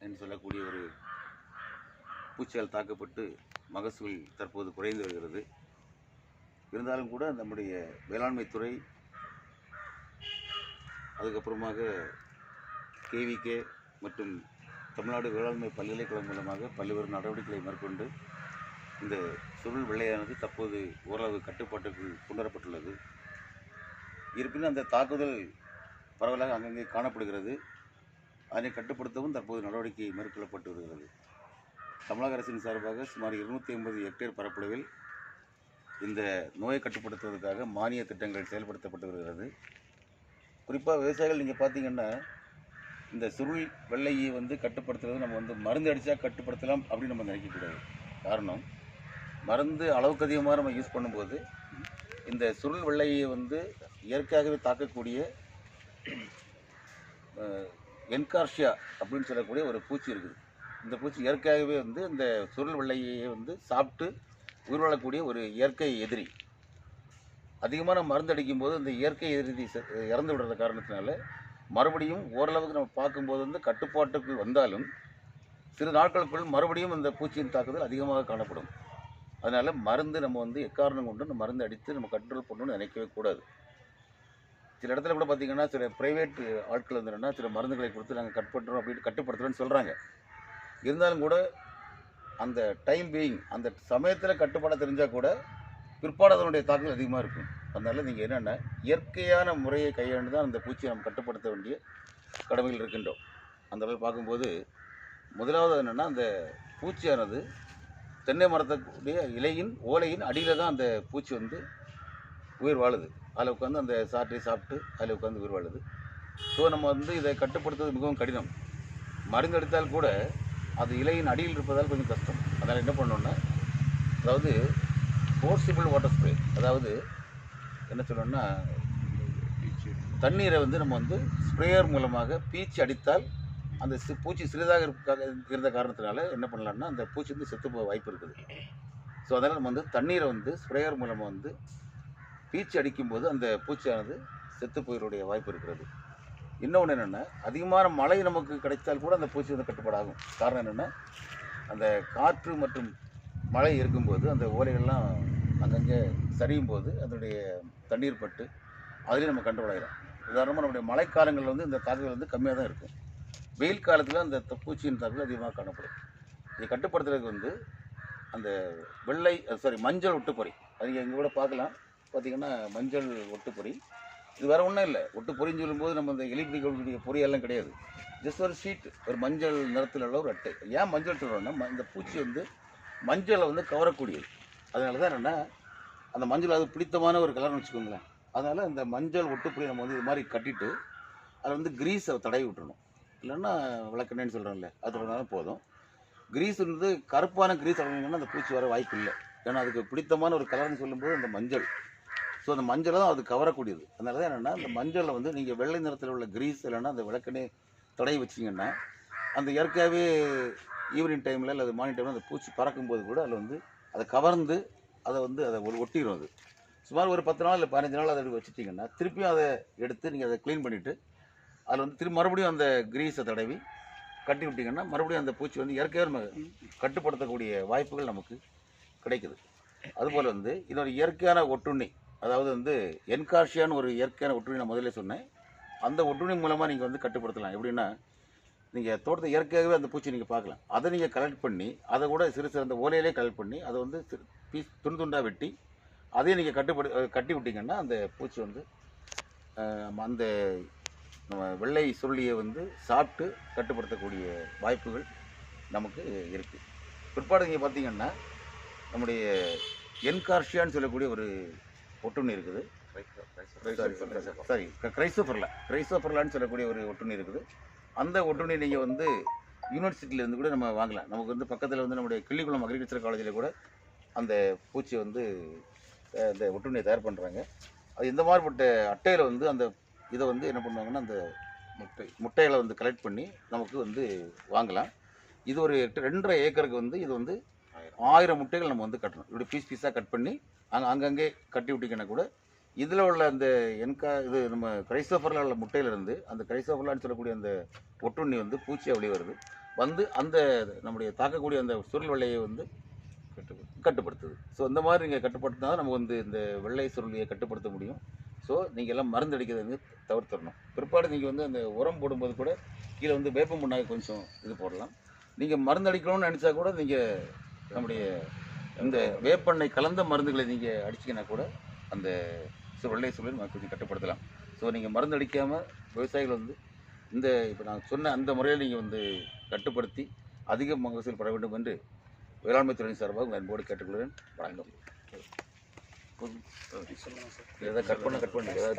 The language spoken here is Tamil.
என்று சொல்லக்கூடிய ஒரு பூச்சியால் தாக்கப்பட்டு மகசூல் தற்போது குறைந்து வருகிறது. இருந்தாலும் கூட நம்முடைய வேளாண்மை துறை, அதுக்கப்புறமாக கேவிகே மற்றும் தமிழ்நாடு வேளாண்மை பல்கலைக்கழகம் மூலமாக பல்வேறு நடவடிக்கைகளை மேற்கொண்டு இந்த சுருள் வெள்ளையானது தற்போது ஓரளவு கட்டுப்பாட்டுக்குள் கொண்டுவரப்பட்டுள்ளது. இருப்பினும் அந்த தாக்குதல் பரவலாக அங்கங்கே காணப்படுகிறது. அதனை கட்டுப்படுத்தவும் தற்போது நடவடிக்கை மேற்கொள்ளப்பட்டு வருகிறது. தமிழக அரசின் சார்பாக சுமார் 250 ஹெக்டேர் பரப்பளவில் இந்த நோயை கட்டுப்படுத்துவதற்காக மானிய திட்டங்கள் செயல்படுத்தப்பட்டு வருகிறது. குறிப்பாக விவசாயிகள் நீங்கள் பார்த்தீங்கன்னா, இந்த சுருள் வெள்ளையை கட்டுப்படுத்துறது நம்ம மருந்து அடித்தா கட்டுப்படுத்தலாம் அப்படின்னு நம்ம நினைக்கக்கூடாது. காரணம், மருந்து அளவுக்கு அதிகமாக நம்ம யூஸ் பண்ணும்போது இந்த சுருள் வெள்ளையை இயற்கையாகவே தாக்கக்கூடிய என்கார்ஷியா அப்படின்னு சொல்லக்கூடிய ஒரு பூச்சி இருக்குது. இந்த பூச்சி இயற்கையாகவே இந்த சுருள் வெள்ளையை சாப்பிட்டு உயிர் வாழக்கூடிய ஒரு இயற்கை எதிரி. அதிகமான மருந்து அடிக்கும்போது இந்த இயற்கை எதிரி இறந்து விடுற காரணத்தினால மறுபடியும் ஓரளவுக்கு நம்ம பார்க்கும்போது கட்டுப்பாட்டுக்குள் வந்தாலும் சிறு நாட்களுக்குள் மறுபடியும் இந்த பூச்சியின் தாக்குதல் அதிகமாக காணப்படும். அதனால் மருந்து நம்ம எக்காரணம் கொண்டு நம்ம மருந்து அடித்து நம்ம கண்ட்ரோல் பண்ணணும்னு நினைக்கவே கூடாது. சில இடத்துல கூட பார்த்திங்கன்னா, சில ப்ரைவேட் ஆட்கள் என்னென்னா சில மருந்துகளை கொடுத்து நாங்கள் கட்டுப்படுத்துகிறோன்னு சொல்கிறாங்க. இருந்தாலும் கூட அந்த டைம் பீயிங், அந்த சமயத்தில் கட்டுப்பாட தெரிஞ்சால் கூட பிற்பாடு அதனுடைய தாக்குதல் அதிகமாக இருக்கும். அதனால் நீங்கள் என்னென்னா இயற்கையான முறையை கையாண்டு தான் அந்த பூச்சியை நம்ம கட்டுப்படுத்த வேண்டிய கடமைகள் இருக்கின்றோம். அந்த அளவில் பார்க்கும்போது முதலாவது என்னென்னா, அந்த பூச்சியானது தென்னை மரத்துடைய இலையின் ஓலையின் அடியில் தான் அந்த பூச்சி உயிர் வாழுது. அதில் உட்காந்து அந்த சாற்றை சாப்பிட்டு அதில் உட்காந்து உயிர் வாழுது. ஸோ நம்ம இதை கட்டுப்படுத்துவது மிகவும் கடினம். மருந்து எடுத்தால் கூட அது இலையின் அடியில் இருப்பதால் கொஞ்சம் கஷ்டம். அதனால் என்ன பண்ணோன்னா, அதாவது ஃபோர்சிபிள் வாட்டர் ஸ்ப்ரே, அதாவது என்ன சொல்லணும்னா, தண்ணீரை நம்ம ஸ்ப்ரேயர் மூலமாக பீச்சி அடித்தால் அந்த பூச்சி சிறிதாக இருந்த காரணத்தினால என்ன பண்ணலான்னா அந்த பூச்சி செத்து போக வாய்ப்பு இருக்குது. ஸோ அதனால் நம்ம தண்ணீரை ஸ்ப்ரேயர் மூலமாக பீச்சி அடிக்கும்போது அந்த பூச்சியானது செத்து போயினுடைய வாய்ப்பு இருக்கிறது. இன்னொன்று என்னென்னா, அதிகமான மழை நமக்கு கிடைத்தால் கூட அந்த பூச்சி கட்டுப்பாடாகும். காரணம் என்னென்னா, அந்த காற்று மற்றும் மழை இருக்கும்போது அந்த ஓலைகள்லாம் அங்கங்கே சரியும் போது அதனுடைய தண்ணீர் பட்டு அதுலேயும் நம்ம கண்ட்ரோல் ஆகிடும். உதாரணமாக நம்முடைய மழைக்காலங்களில் இந்த தாக்குதல் கம்மியாக தான் இருக்கும். வெயில் காலத்தில் அந்த பூச்சியின் தாக்குதல் அதிகமாக காணப்படும். இதை கட்டுப்படுத்துறதுக்கு அந்த மஞ்சள் ஒட்டுப்பொறி, அது நீங்கள் எங்கள் கூட பார்க்கலாம். பார்த்திங்கன்னா மஞ்சள் ஒட்டுப்பொறி, இது வேறு ஒன்றும் இல்லை. ஒட்டுப்பொறின்னு சொல்லும்போது நம்ம இந்த எலிபிடிக்கக்கூடிய பொரியெல்லாம் கிடையாது. ஜஸ்ட் ஒரு ஷீட், ஒரு மஞ்சள் நிறத்தில் உள்ள ஒரு அட்டை. ஏன் மஞ்சள் சொல்கிறோன்னா, இந்த பூச்சி மஞ்சளை கவரக்கூடியது. அதனால தான் என்னென்னா, அந்த மஞ்சள் அது பிடித்தமான ஒரு கலர்னு வச்சுக்கோங்களேன். அதனால் இந்த மஞ்சள் ஒட்டுப்பொறி நம்ம இது மாதிரி கட்டிட்டு அதில் கிரீஸை தடவி விட்டுறணும். இல்லைன்னா விளக்கெண்ணெய்னு சொல்கிறோம்ல, அது தொடர்ந்தாலும் போதும். கிரீஸ் கருப்பான கிரீஸ் அடைஞ்சிங்கன்னா அந்த பூச்சி வர வாய்ப்பு இல்லை. ஏன்னா அதுக்கு பிடித்தமான ஒரு கலர்னு சொல்லும்போது அந்த மஞ்சள். ஸோ அந்த மஞ்சளை தான் அது கவரக்கூடியது. அதனால தான் என்னென்னா, அந்த மஞ்சளில் நீங்கள் வெள்ளை நிறத்தில் உள்ள கிரீஸ் இல்லைன்னா அந்த விளக்கெண்ணெய் தடவி வச்சிங்கன்னா அந்த இயற்கையாகவே ஈவினிங் டைமில் அல்லது மார்னிங் டைமில் அந்த பூச்சி பறக்கும்போது கூட அதில் அதை கவர்ந்து அதை ஒட்டிடும். அது சுமார் ஒரு 10 நாள் இல்லை 15 நாள் அதை வச்சுட்டிங்கன்னா திருப்பியும் அதை எடுத்து நீங்கள் அதை க்ளீன் பண்ணிவிட்டு அதில் திரும்ப மறுபடியும் அந்த கிரீஸை தடவி கட்டி விட்டிங்கன்னா மறுபடியும் அந்த பூச்சி இயற்கையாக கட்டுப்படுத்தக்கூடிய வாய்ப்புகள் நமக்கு கிடைக்குது. அதுபோல் இன்னொரு இயற்கையான ஒட்டுண்ணி, அதாவது என்கார்ஷியான்னு ஒரு இயற்கையான ஒட்டுண்ணி நான் முதல்ல சொன்னேன். அந்த ஒட்டுண்ணி மூலமாக நீங்கள் கட்டுப்படுத்தலாம். எப்படின்னா, நீங்கள் தோட்டத்தை இயற்கையாகவே அந்த பூச்சி நீங்கள் பார்க்கலாம். அதை நீங்கள் கலெக்ட் பண்ணி அதை கூட சிறு சிறு அந்த ஓலையிலே கலெக்ட் பண்ணி அதை பீஸ் துண்டாக வெட்டி அதையும் நீங்கள் கட்டி விட்டிங்கன்னா அந்த பூச்சி அந்த நம்ம வெள்ளை சுருளியை சாப்பிட்டு கட்டுப்படுத்தக்கூடிய வாய்ப்புகள் நமக்கு இருக்குது. பிற்பாடு நீங்கள் பார்த்தீங்கன்னா, நம்முடைய என்கார்ஷியான்னு சொல்லக்கூடிய ஒரு ஒட்டுண்ணி இருக்குது. கிரைசோபெர்லான்னு சொல்லக்கூடிய ஒரு ஒட்டுண்ணி இருக்குது. அந்த ஒட்டுண்ணி நீங்கள் யூனிவர்சிட்டியிலேருந்து கூட நம்ம வாங்கலாம். நமக்கு பக்கத்தில் நம்முடைய கிள்ளிக்குளம் அக்ரிகல்ச்சர் காலேஜில் கூட அந்த பூச்சி இந்த ஒட்டுண்ணியை தயார் பண்ணுறாங்க. அது இந்த மாதிரிப்பட்ட அட்டையில் அந்த இதை என்ன பண்ணுவாங்கன்னா, அந்த முட்டைகளை கலெக்ட் பண்ணி நமக்கு வாங்கலாம். இது ஒரு 2.5 ஏக்கருக்கு இது 1000 முட்டைகள் நம்ம கட்டணும். இப்படி பீஸாக கட் பண்ணி அங்கங்கே கட்டி விட்டிங்கன்னா கூட இதில் உள்ள அந்த இது நம்ம கிரைசோபெர்லா உள்ள முட்டையிலிருந்து அந்த கிரைசோபெர்லான்னு சொல்லக்கூடிய அந்த ஒட்டுண்ணி பூச்சியாக வெளியே வருது. வந்து அந்த நம்முடைய தாக்கக்கூடிய அந்த சுருள் வெள்ளையை வந்து கட்டுப்படுத்துது. ஸோ இந்த மாதிரி நீங்கள் கட்டுப்படுத்தினா தான் நம்ம வந்து இந்த வெள்ளை சுருளியை கட்டுப்படுத்த முடியும். ஸோ நீங்கள் எல்லாம் மருந்து அடிக்கிறத வந்து தவிர்த்துடணும். பிற்பாடு நீங்கள் வந்து அந்த உரம் போடும்போது கூட கீழே வந்து வேப்ப முன்னாக கொஞ்சம் இது போடலாம். நீங்கள் மருந்து அடிக்கணும்னு நினச்சா கூட நீங்கள் நம்முடைய இந்த வேப்பெண்ணெய் கலந்த மருந்துகளை நீங்கள் அடிச்சிங்கன்னா கூட அந்த வெள்ளை சுருளை நம்ம கொஞ்சம் கட்டுப்படுத்தலாம். ஸோ நீங்கள் மருந்து அடிக்காமல் விவசாயிகள் வந்து இந்த இப்போ நான் சொன்ன அந்த முறையில் நீங்கள் வந்து கட்டுப்படுத்தி அதிக மகசூல் பெற வேண்டும் என்று வேளாண்மை துறையின் சார்பாக உங்கள் அன்போடு கேட்டுக்கொள்கிறேன். வணக்கம். ஏதாவது கட் பண்ண ஏதாவது